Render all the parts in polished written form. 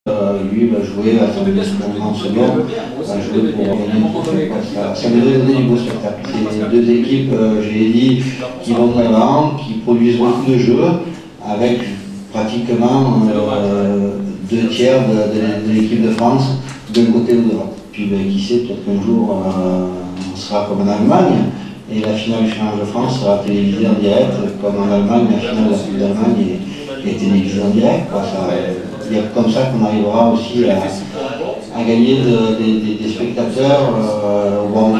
Lui va jouer à 30 secondes, va jouer pour gagner le trophée. Ça devrait donner du beau spectacle. C'est deux équipes, j'ai dit, qui vont de l'avant, qui produisent beaucoup de jeux, avec pratiquement 2/3 de l'équipe de France d'un côté ou de l'autre. Puis qui sait, peut-être qu'un jour on sera comme en Allemagne, et la finale du championnat de France sera télévisée en direct, comme en Allemagne, la finale de la Coupe d'Allemagne est télévisée en direct. Il y a comme ça qu'on arrivera aussi à gagner des spectateurs au bon moment.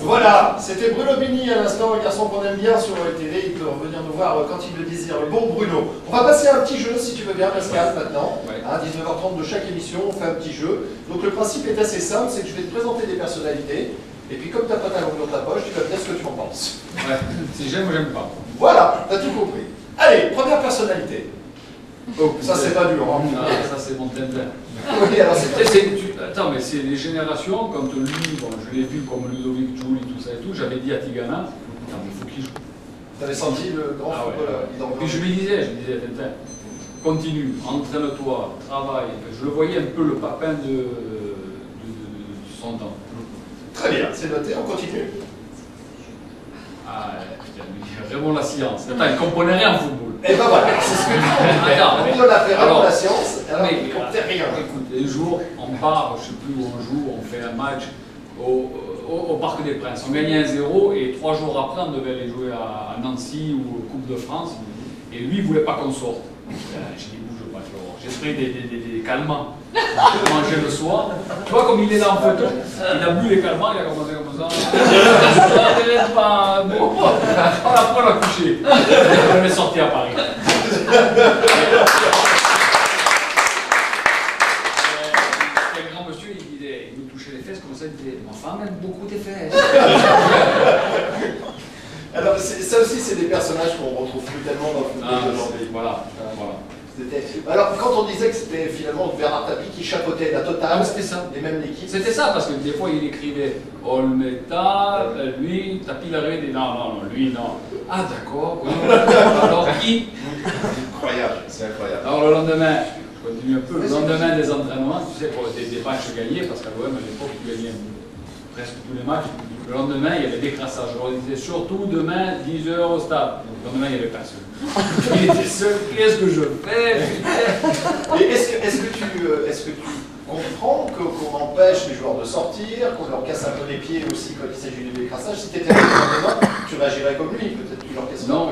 Voilà, c'était Bruno Bini à l'instant, un garçon qu'on aime bien sur télé, il peut revenir nous voir quand il le désire, le bon Bruno. On va passer à un petit jeu, si tu veux bien, Pascal, maintenant. À 19h30 de chaque émission, on fait un petit jeu. Donc le principe est assez simple, c'est que je vais te présenter des personnalités, et puis comme tu n'as pas ta langue dans ta poche, tu vas me dire ce que tu en penses. Ouais, si j'aime ou j'aime pas. Voilà, t'as tout compris. Allez, première personnalité. Oh, ça c'est pas dur, hein. Ah, ça c'est mon thème. Oui, alors c'est Attends, mais c'est les générations, quand lui, bon, je l'ai vu comme Ludovic Giuli, tout ça et tout, j'avais dit à Tigana, non mais il faut qu'il joue. T'avais senti le grand footballeur. Puis je lui disais, Tintin, continue, entraîne-toi, travaille. Je le voyais un peu le papin de son temps. Très bien, c'est noté, on continue. Ah, putain, vraiment la science. Attends, il ne comprenait rien au football. Et ben voilà, c'est ce que je dis. On a fait vraiment la science, alors il ne comprenait rien. Écoute, les jours, on part, je ne sais plus où on joue, on fait un match au Parc des Princes. On gagnait 1-0 et 3 jours après, on devait aller jouer à Nancy ou Coupe de France. Et lui, il ne voulait pas qu'on sorte. J'ai dit, bouge pas, tu vas voir. J'ai pris des calmants. J'ai mangé le soir. Tu vois, comme il est là en photo, il a bu les calmants, il a commencé comme ça. Bon, après, on l'a couché. On est sorti à Paris. Un grand monsieur, il me touchait les fesses comme ça, il disait, ma femme aime beaucoup tes fesses. Alors, ça aussi, c'est des personnages qu'on retrouve plus tellement dans le football d'aujourd'hui. Voilà. Alors, quand on disait que c'était finalement Bernard Tapie qui chapeautait la totale, c'était ça. Et même l'équipe. C'était ça, parce que des fois il écrivait Olmeta, lui, Tapie il arrivait, il dit non, lui non. Ah d'accord, oui. Alors qui? Incroyable, c'est incroyable. Alors le lendemain, je continue un peu, le lendemain des entraînements, tu sais, pour des matchs gagnés, parce qu'à l'OM à l'époque, il gagnait presque tous les matchs. Le lendemain, il y avait des crassages. Je leur disais surtout demain, 10 h au stade. Le lendemain, il n'y avait personne. Il était seul. Qu'est-ce que je fais? Et est-ce que tu comprends qu'on empêche les joueurs de sortir, qu'on leur casse un peu les pieds aussi quand il s'agit du décrassage? Si tu étais avec tu réagirais comme lui, peut-être tu leur casses Non,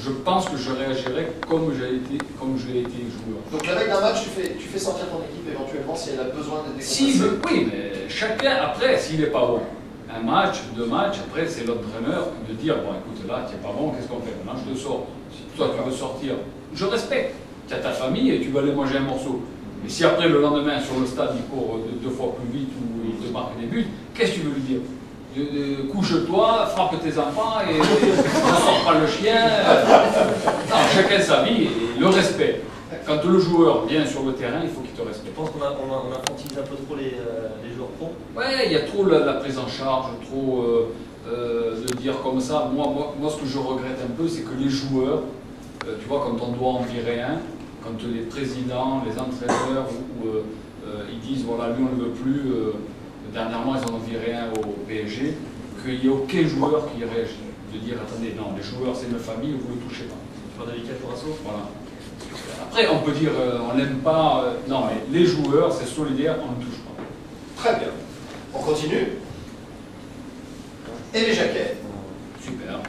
je pense que je réagirais comme je l'ai été joueur. Donc la veille d'un match, tu fais sortir ton équipe éventuellement si elle a besoin d'être décompressée. Oui, mais chacun, après, s'il n'est pas bon, un match, 2 matchs, après c'est l'entraîneur de dire, bon écoute là, tu n'es pas bon, qu'est-ce qu'on fait? Maintenant je te sors. Si toi tu veux sortir, je respecte. Tu as ta famille et tu vas aller manger un morceau. Mais si après le lendemain sur le stade il court 2 fois plus vite ou il te marque des buts, qu'est-ce que tu veux lui dire? Couche-toi, frappe tes enfants et ne sors pas le chien. Non, chacun sa vie et le respect. Quand le joueur vient sur le terrain, il faut qu'il te respecte. Je pense qu'on infantilise un peu trop les joueurs pro. Ouais, il y a trop la prise en charge, trop de dire comme ça. Moi, ce que je regrette un peu, c'est que les joueurs, tu vois, quand on doit en virer un, quand les présidents, les entraîneurs, ils disent voilà, lui on ne le veut plus, dernièrement ils en ont viré un au PSG, qu'il n'y a aucun joueur qui réagit. De dire attendez, non, les joueurs c'est une famille, vous ne les touchez pas. Tu parles d'Amical Forasso ? Voilà. Après, on peut dire on n'aime pas. Non, mais les joueurs, c'est solidaire, on ne touche pas. Très bien. On continue. Et les jaquets. Super.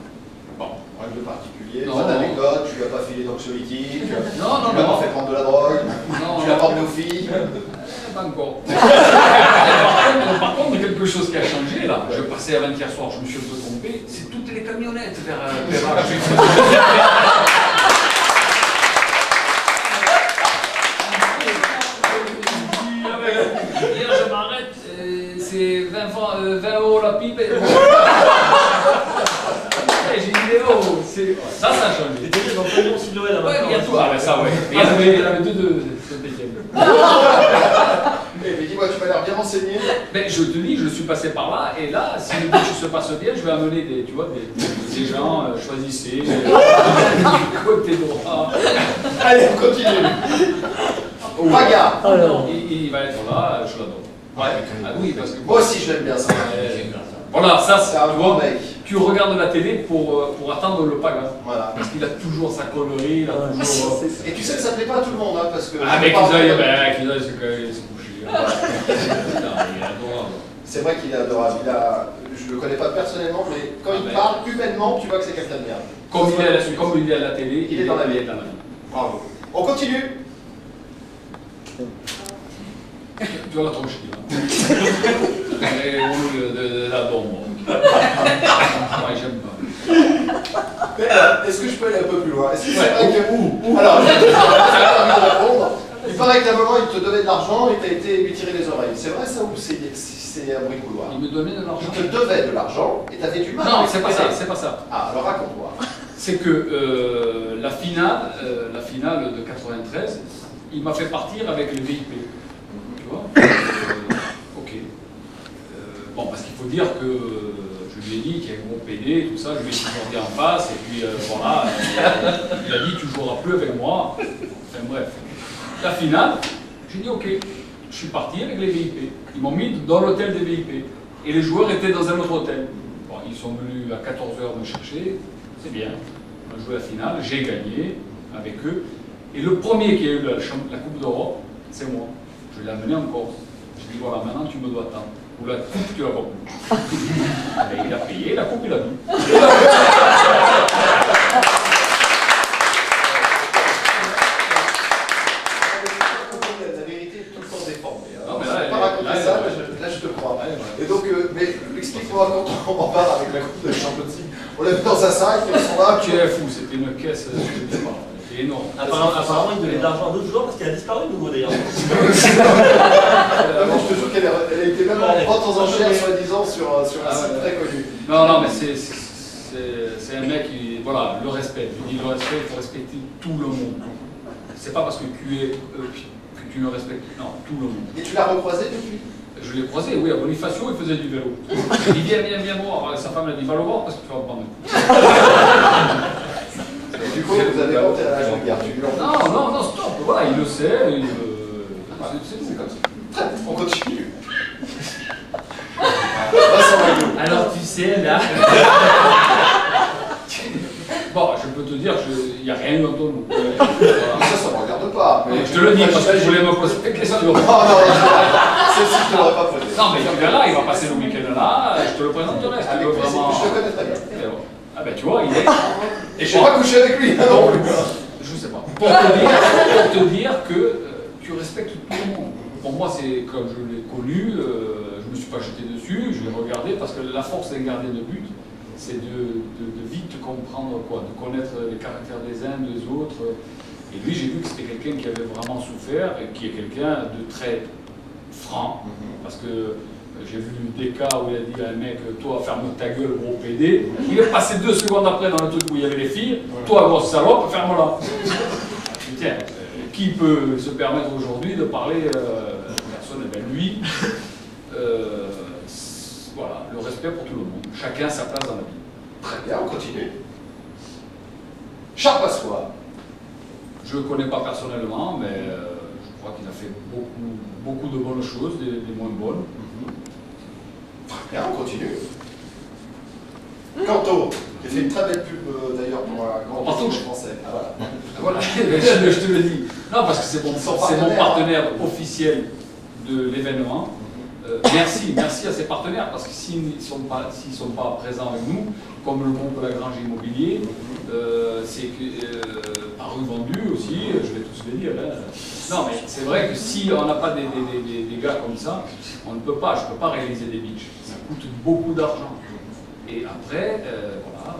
Bon. Règle particulier. Pas d'anecdote, tu lui as pas filé d'anxiolytique. Non. Tu lui as pas fait prendre de la drogue. Tu l'as pas emmené aux filles. Pas encore. Par contre, quelque chose qui a changé là. Je passais avant-hier soir, je me suis un peu trompé. C'est toutes les camionnettes vers Hier, je m'arrête, c'est 20 € la pipe. J'ai dit, oh, ça a changé. Et t'es dans le pavillon aussi de Noël là-bas. Ouais, il y a tout. Ah, ben ça, ouais. Il y en avait deux de Saint-Étienne. Mais dis-moi, tu m'as l'air bien renseigné. Mais je te dis, je suis passé par là, et là, si le match se passe bien, je vais amener des gens, choisissez, côté droit. Allez, on continue. Oh Paga. Il va être là, je l'adore. Ouais. Ah oui, parce que Moi aussi je l'aime bien ça. voilà, ça C'est un tu bon vois, mec. tu regardes la télé pour attendre le Paga. Voilà. Parce qu'il a toujours sa connerie, il a toujours. Et tu sais que ça plaît pas à tout le monde, hein, parce que. Ah, mais Kizaï, c'est couché. Il est adorable. C'est vrai qu'il est adorable. Je le connais pas personnellement, mais quand il parle humainement, tu vois que c'est quelqu'un de bien. Comme il est à la télé, il est dans la vie. Bravo. On continue. Tu vas la trancher. Et au lieu de la bombe. Ouais, j'aime pas. Est-ce que je peux aller un peu plus loin? Est-ce que c'est vrai que. Alors, j'ai envie de répondre. Il paraît qu'à un moment, il te donnait de l'argent et tu as été lui tirer les oreilles. C'est vrai ça ou c'est un bruit de couloir? Il me donnait de l'argent. Il te devait de l'argent et tu avais du mal. Non, c'est pas ça, c'est pas ça. Ah, alors raconte-moi. C'est que la finale de 93, il m'a fait partir avec le VIP. Tu vois ok. Bon, parce qu'il faut dire que je lui ai dit qu'il y a un gros PD, tout ça, je lui ai toujours dit en face, et puis voilà, il a dit tu joueras plus avec moi. Enfin bref. La finale, j'ai dit ok, je suis parti avec les VIP. Ils m'ont mis dans l'hôtel des VIP. Et les joueurs étaient dans un autre hôtel. Bon, ils sont venus à 14 h me chercher, c'est bien. On a joué la finale, j'ai gagné avec eux. Et le premier qui a eu la Coupe d'Europe, c'est moi. Je l'ai amené en Corse. J'ai dit voilà, maintenant tu me dois tant. Ou la coupe, tu la vois plus. Et il a payé, la coupe, il a mis. La vérité est tout le temps déformée. Non, mais je ne pas raconter ça, là je te crois. Et donc, mais explique-moi quand on en parle avec la Coupe de Champions League. On l'a mis dans un sac, ils sont là. Tu es fou, c'était une caisse, je ne sais pas. C'était énorme. Apparemment, il donnait de l'argent à d'autres joueurs parce qu'il a disparu de nouveau d'ailleurs. Je te jure qu'elle a été même en vente aux enchères, soi-disant, sur un site très connu. Non, mais c'est un mec qui. Voilà, le respect. Je dis le respect, il faut respecter tout le monde. C'est pas parce que que tu me respectes. Non, tout le monde. Et tu l'as recroisé depuis? Je l'ai croisé, oui, à Bonifacio, il faisait du vélo. Il dit viens voir. Sa femme l'a dit va le voir parce que tu vas me prendre. Et du coup, vous avez monté à la guerre. Non, stop. Voilà, il le sait. C'est comme ça. Très bien, on continue. Alors tu sais, là. Bon, je peux te dire, il n'y a rien entre nous. Ça ne me regarde pas. Je te le dis parce que je voulais me poser des questions. Non, celle-ci, je ne l'aurais pas posée. Non, mais tu verras, il va passer le week-end là, je te le présenterai. Si tu veux vraiment. Je le connais très bien. Ah ben tu vois, il est. Et je ne vais pas coucher avec lui, non plus. Je sais pas. Pour te dire que tu respectes tout le monde. Pour moi, c'est comme je l'ai connu, je ne me suis pas jeté dessus, je l'ai regardé parce que la force d'un gardien de but, c'est de vite comprendre quoi, de connaître les caractères des uns, des autres. Et lui, j'ai vu que c'était quelqu'un qui avait vraiment souffert et qui est quelqu'un de très franc. Parce que j'ai vu des cas où il a dit à un mec, toi, ferme ta gueule, gros PD. Il est passé 2 secondes après dans le truc où il y avait les filles. Toi, grosse salope, ferme-la. Tiens, qui peut se permettre aujourd'hui de parler personne, eh bien lui. Voilà, le respect pour tout le monde. Chacun a sa place dans la vie. Très bien, on continue. Charles Pasqua. Je ne le connais pas personnellement, mais je crois qu'il a fait beaucoup de bonnes choses, des moins bonnes. Très bien, on continue. Canto, qui a fait une très belle pub d'ailleurs pour un grand Partouche français. Ah, voilà, je te le dis. Non, parce que c'est mon partenaire officiel de l'événement. Merci à ses partenaires, parce que s'ils ne sont pas présents avec nous, comme le groupe Lagrange Immobilier, c'est que par rue vendue aussi, je vais tous les dire. Hein. Non, mais c'est vrai que si on n'a pas des gars comme ça, je ne peux pas réaliser des beachs. Ça coûte beaucoup d'argent. Et après, voilà,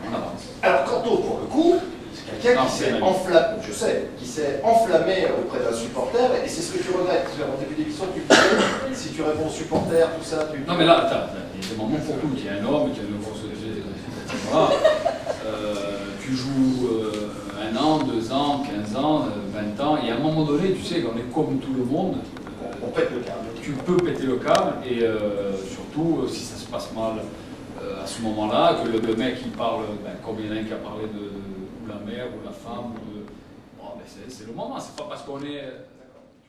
on avance. Alors, Canto, pour le coup, c'est quelqu'un qui s'est enflammé, je sais, qui s'est enflammé auprès d'un supporter, et c'est ce que tu regrettes. Parce qu'en début d'émission, tu disais, si tu réponds aux supporters, tout ça, tu. Non, mais là, il y a des moments pour tout. Il y a un homme, il y a une grosse. Voilà. Tu joues 1 an, 2 ans, 15 ans, 20 ans, et à un moment donné, tu sais, on est comme tout le monde. On pète le câble. Tu peux péter le câble, et surtout, si ça se passe mal à ce moment-là, que le mec il parle, comme il y en a un qui a parlé de la mère ou la femme, bon, c'est le moment, c'est pas parce qu'on est.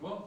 vois?